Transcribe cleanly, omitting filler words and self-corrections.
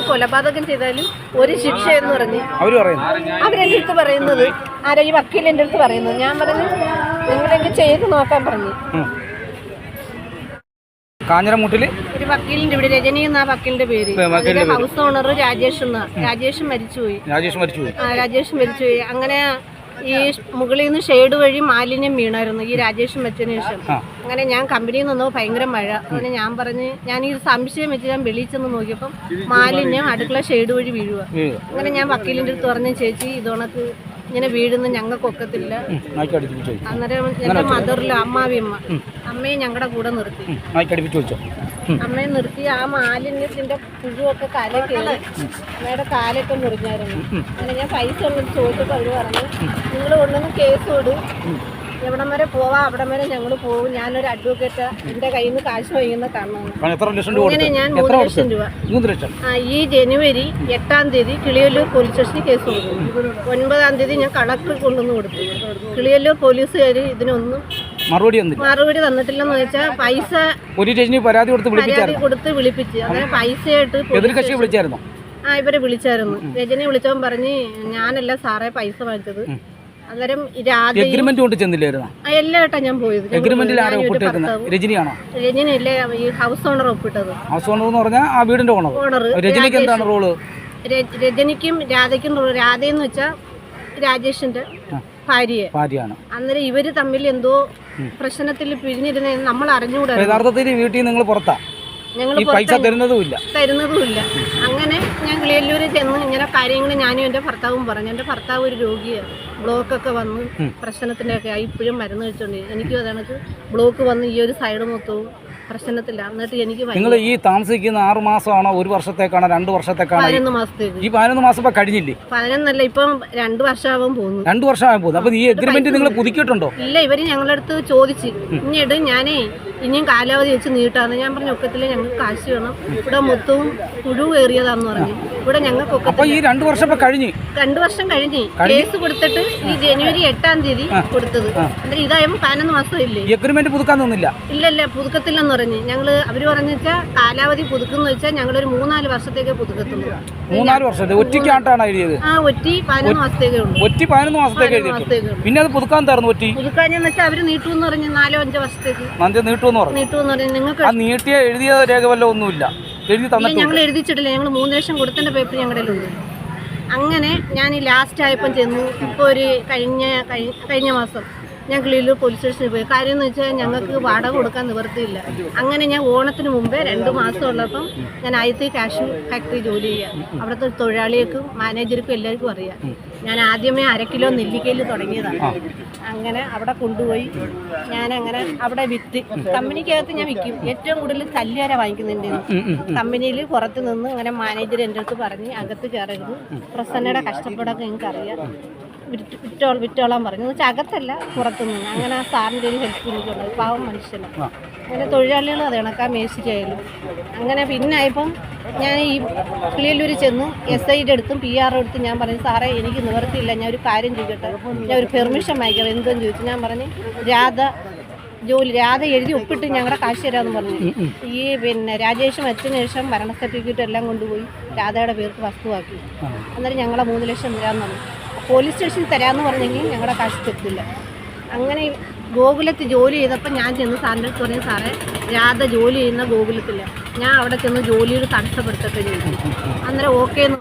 കൊലപാതകം ചെയ്താലും ഒരു ശിക്ഷ എന്ന് പറഞ്ഞ് അവരെൻ്റെ അടുത്ത് പറയുന്നത്, ആരാ ഈ വക്കീലിൻ്റെ അടുത്ത് പറയുന്നത്. ഞാൻ പറഞ്ഞു നിങ്ങളെങ്കിൽ ചെയ്ത് നോക്കാൻ പറഞ്ഞു. കാഞ്ഞിരമൂട്ടില് ഒരു വക്കീലിന്റെ ഇവിടെ, രജനി എന്ന വക്കീലിന്റെ പേര്. ഹൗസ് ഓണർ രാജേഷ് മരിച്ചുപോയി. രാജേഷ് മരിച്ചുപോയി. അങ്ങനെ ഈ മുകളിൽ നിന്ന് ഷെയ്ഡ് വഴി മാലിന്യം വീണായിരുന്നു ഈ രാജേഷ് മരിച്ചതിന് ശേഷം. അങ്ങനെ ഞാൻ കമ്പനിയിൽ നിന്നോ ഭയങ്കര മഴ. അങ്ങനെ ഞാൻ പറഞ്ഞ് ഞാൻ ഈ സംശയം വെച്ച് ഞാൻ വെളിയിൽ ചെന്ന് നോക്കിയപ്പം മാലിന്യം അടുക്കള ഷെയ്ഡ് വഴി വീഴുക. അങ്ങനെ ഞാൻ വക്കീലിന്റെ അടുത്ത് പറഞ്ഞ ചേച്ചി ഇതോണക്ക് ഇങ്ങനെ വീഴുന്ന ഞങ്ങൾക്ക് ഒക്കത്തില്ല. അന്നേരം എന്റെ മദറിലും അമ്മയെ ഞങ്ങളുടെ കൂടെ നിർത്തി. അമ്മയെ നിർത്തി ആ മാലിന്യത്തിന്റെ പുഴുവൊക്കെ തല കയറി അമ്മയുടെ കാലൊക്കെ മുറിഞ്ഞായിരുന്നു. അങ്ങനെ ഞാൻ പൈസ ഒന്നും ചോദിച്ചപ്പോൾ അവര് പറഞ്ഞു നിങ്ങൾ കൊണ്ടുവന്ന് കേസ് കൊടു, എവിടം വരെ പോവാ അവിടം വരെ ഞങ്ങൾ പോകും. ഞാനൊരു അഡ്വക്കേറ്റ്, എന്റെ കയ്യിൽ നിന്ന് കാശ് വൈകുന്ന കാണണം. അങ്ങനെ ഞാൻ 3 ലക്ഷം രൂപ ഈ ജനുവരി 8-ാം തീയതി കിളിയല്ലൂർ പോലീസ് സ്റ്റേഷനിൽ കേസ് കൊടുത്തു. 9-ാം തീയതി ഞാൻ കളക്ടർ കൊണ്ടുവന്ന് കൊടുത്തു. കിളിയല്ലൂർ പോലീസുകാർ ഇതിനൊന്നും മറുപടി തന്നിട്ടില്ലെന്ന് വെച്ചാൽ പൈസ പരാതി കൊടുത്ത് വിളിപ്പിച്ച്. അങ്ങനെ പൈസയായിട്ട് ഇവരെ വിളിച്ചായിരുന്നു. രജനെ വിളിച്ചവൻ പറഞ്ഞ് ഞാനല്ല സാറേ പൈസ വാങ്ങിച്ചത്. അന്നേരം എല്ലാട്ടാ ഞാൻ പോയത്. രജനിയല്ലേ ഈ ഹൗസ് ഓണർ ഒപ്പിട്ടത്. ഓണർ രജനിക്കും രാധയ്ക്കും. രാധയെന്ന് വെച്ചാൽ രാജേഷിന്റെ ഭാര്യയാണ്. അന്നേരം ഇവര് തമ്മിൽ എന്തോ പ്രശ്നത്തിൽ പിരിഞ്ഞിരുന്ന നമ്മൾ അറിഞ്ഞുകൂടാ. വീട്ടിൽ നിങ്ങൾ പുറത്താ, ഞങ്ങൾ തരുന്നതുമില്ല. അങ്ങനെ ഞാൻ കിളിയല്ലൂരിൽ ചെന്ന് ഇങ്ങനെ കാര്യങ്ങൾ ഞാനും എൻ്റെ ഭർത്താവും പറഞ്ഞു. എൻ്റെ ഭർത്താവ് ഒരു രോഗിയാണ്, ബ്ലോക്കൊക്കെ വന്ന് പ്രശ്നത്തിൻ്റെ ഒക്കെ ആയി ഇപ്പോഴും മരുന്ന് കഴിച്ചോണ്ട്. എനിക്കും അതാണ് ബ്ലോക്ക് വന്ന് ഈ ഒരു സൈഡ് മൊത്തവും പ്രശ്നത്തില്ല. എന്നിട്ട് എനിക്ക് നിങ്ങൾ ഈ താമസിക്കുന്ന 6 മാസമാണോ 1 വർഷത്തേക്കാണോ 2 വർഷത്തേക്കാണോ? 11 മാസത്തേക്ക്. ഈ 11 മാസം ഇപ്പൊ കഴിഞ്ഞില്ലേ? 11 ഇപ്പം 2 വർഷമാവാൻ പോകുന്നു. 2 വർഷമാവാൻ പോകുന്നു. അപ്പൊ ഈ എഗ്രിമെന്റ് നിങ്ങൾ പുതുക്കിയിട്ടുണ്ടോ? ഇല്ല, ഇവര് ഞങ്ങളുടെ അടുത്ത് ചോദിച്ചു. പിന്നീട് ഞാനേ ഇനിയും കാലാവധി വെച്ച് നീട്ടാന്ന് ഞാൻ പറഞ്ഞു. ഒക്കത്തില്ല, ഞങ്ങൾക്ക് കാശ് വേണം, ഇവിടെ മൊത്തവും പുഴു കയറിയതാന്ന് പറഞ്ഞു. ഇവിടെ ഞങ്ങൾക്ക് ഒക്കത്തില്ല. ഈ 2 വർഷം കഴിഞ്ഞ് 2 വർഷം കഴിഞ്ഞ് കേസ് കൊടുത്തിട്ട് ഈ ജനുവരി 8-ാം തീയതി കൊടുത്തത്. എന്നിട്ട് ഇതായപ്പോ 11 മാസം ഇല്ലേ. എഗ്രിമെന്റ് പുതുക്കാൻ തോന്നില്ല. ഇല്ല പുതുക്കത്തില്ലെന്ന് പറഞ്ഞ് ഞങ്ങള് അവര് പറഞ്ഞു വെച്ചാൽ കാലാവധി പുതുക്കുന്ന വെച്ചാൽ ഞങ്ങളൊരു 3-4 വർഷത്തേക്ക് പുതുക്കത്തുള്ളൂ. 3-4 വർഷത്തെ ഒറ്റയ്ക്കായിട്ടാണ് എഴുതിയത്. ഒറ്റി 11 മാസത്തേക്കേ ഉള്ളൂ. ഒറ്റി 11 മാസത്തേക്ക് എഴുതിയിട്ടുള്ളൂ. പിന്നെ അത് പുതുക്കാൻ തരുന്നു. പുതുക്കാഞ്ഞെന്ന് വെച്ചാൽ അവര് നീട്ടുമെന്ന് പറഞ്ഞു 4-5 വർഷത്തേക്ക് നീട്ടുമെന്ന് പറഞ്ഞു. നിങ്ങൾക്ക് നീട്ടിയ എഴുതിയ രേഖ വല്ല ഒന്നുമില്ല, എഴുതി തന്നില്ല. ഞങ്ങൾ എഴുതിച്ചിട്ടില്ല. ഞങ്ങൾ 3 ലക്ഷം കൊടുത്തതിന്റെ പേപ്പർ ഞങ്ങളുടെ ഉണ്ട്. അങ്ങനെ ഞാൻ ഈ ലാസ്റ്റ് ആയപ്പം ചെന്നു. ഇപ്പോൾ ഒരു കഴിഞ്ഞ മാസം ഞാൻ കിളിയല്ലൂർ പോലീസ് സ്റ്റേഷനിൽ പോയി. കാര്യം എന്ന് വെച്ചാൽ ഞങ്ങൾക്ക് വാടക കൊടുക്കാൻ നിവർത്തിയില്ല. അങ്ങനെ ഞാൻ ഓണത്തിന് മുമ്പേ 2 മാസം ഉള്ളപ്പം ഞാൻ ആദ്യത്തെ കാഷ്യൂ ഫാക്ടറി ജോലി ചെയ്യാം. അവിടുത്തെ തൊഴിലാളികൾക്കും മാനേജർക്കും എല്ലാവർക്കും അറിയാം. ഞാൻ ആദ്യമേ 1/2 കിലോ നെല്ലിക്കയിൽ തുടങ്ങിയതാണ്. അങ്ങനെ അവിടെ കൊണ്ടുപോയി ഞാനങ്ങനെ അവിടെ വിറ്റ് കമ്പനിക്കകത്ത് ഞാൻ വിൽക്കും. ഏറ്റവും കൂടുതൽ കല്യാര വാങ്ങിക്കുന്നുണ്ട് കമ്പനിയിൽ. പുറത്ത് നിന്ന് അങ്ങനെ മാനേജർ എൻ്റെ അടുത്ത് പറഞ്ഞ് അകത്ത് കയറരുത്, പ്രസന്നയുടെ കഷ്ടപ്പാടൊക്കെ നിങ്ങൾക്ക് അറിയാം, വിറ്റോളാൻ പറഞ്ഞു. എന്ന് വെച്ചാൽ അകത്തല്ല, പുറത്തുനിന്ന്. അങ്ങനെ ആ സാറിൻ്റെ ഒരു ഹെൽപ്പ് എനിക്കുണ്ട്. പാവം മനുഷ്യനാണ്. അങ്ങനെ തൊഴിലാളികൾ അത് കണക്കാൻ മേടിച്ചിട്ടായാലും. അങ്ങനെ പിന്നെ ആയപ്പം ഞാൻ ഈ കിളിയല്ലൂരിൽ ചെന്ന് SIയുടെ അടുത്തും PR അടുത്തും ഞാൻ പറഞ്ഞു സാറേ എനിക്ക് നിവർത്തിയില്ല, ഞാൻ ഒരു കാര്യം ചോദിക്കട്ടെ, ഞാൻ ഒരു പെർമിഷൻ വാങ്ങിക്കാം എന്തെന്ന് ചോദിച്ചു. ഞാൻ പറഞ്ഞു രാധ എഴുതി ഒപ്പിട്ട് ഞങ്ങളുടെ കാശ് തരാമെന്ന് പറഞ്ഞു. ഈ രാജേഷ് മരിച്ചതിന് ശേഷം മരണ സർട്ടിഫിക്കറ്റ് എല്ലാം കൊണ്ടുപോയി രാധയുടെ പേർക്ക് വസ്തുവാക്കി. അന്നേരം ഞങ്ങളെ 3 ലക്ഷം തരാമെന്ന് പറഞ്ഞു. പോലീസ് സ്റ്റേഷനിൽ തരാമെന്ന് പറഞ്ഞെങ്കിൽ ഞങ്ങളുടെ കാശ് തെറ്റില്ല. അങ്ങനെ ഗോകുലത്തിൽ ജോലി ചെയ്തപ്പോൾ ഞാൻ ചെന്ന് സാറിൻ്റെ അടുത്ത് പറഞ്ഞു സാറേ രാധ ജോലി ചെയ്യുന്ന ഗോകുലത്തില്ല, ഞാൻ അവിടെ ചെന്ന് ജോലിയിൽ തടസ്സപ്പെടുത്തട്ടെ ചോദിച്ചു. അന്നേരം ഓക്കെ എന്ന്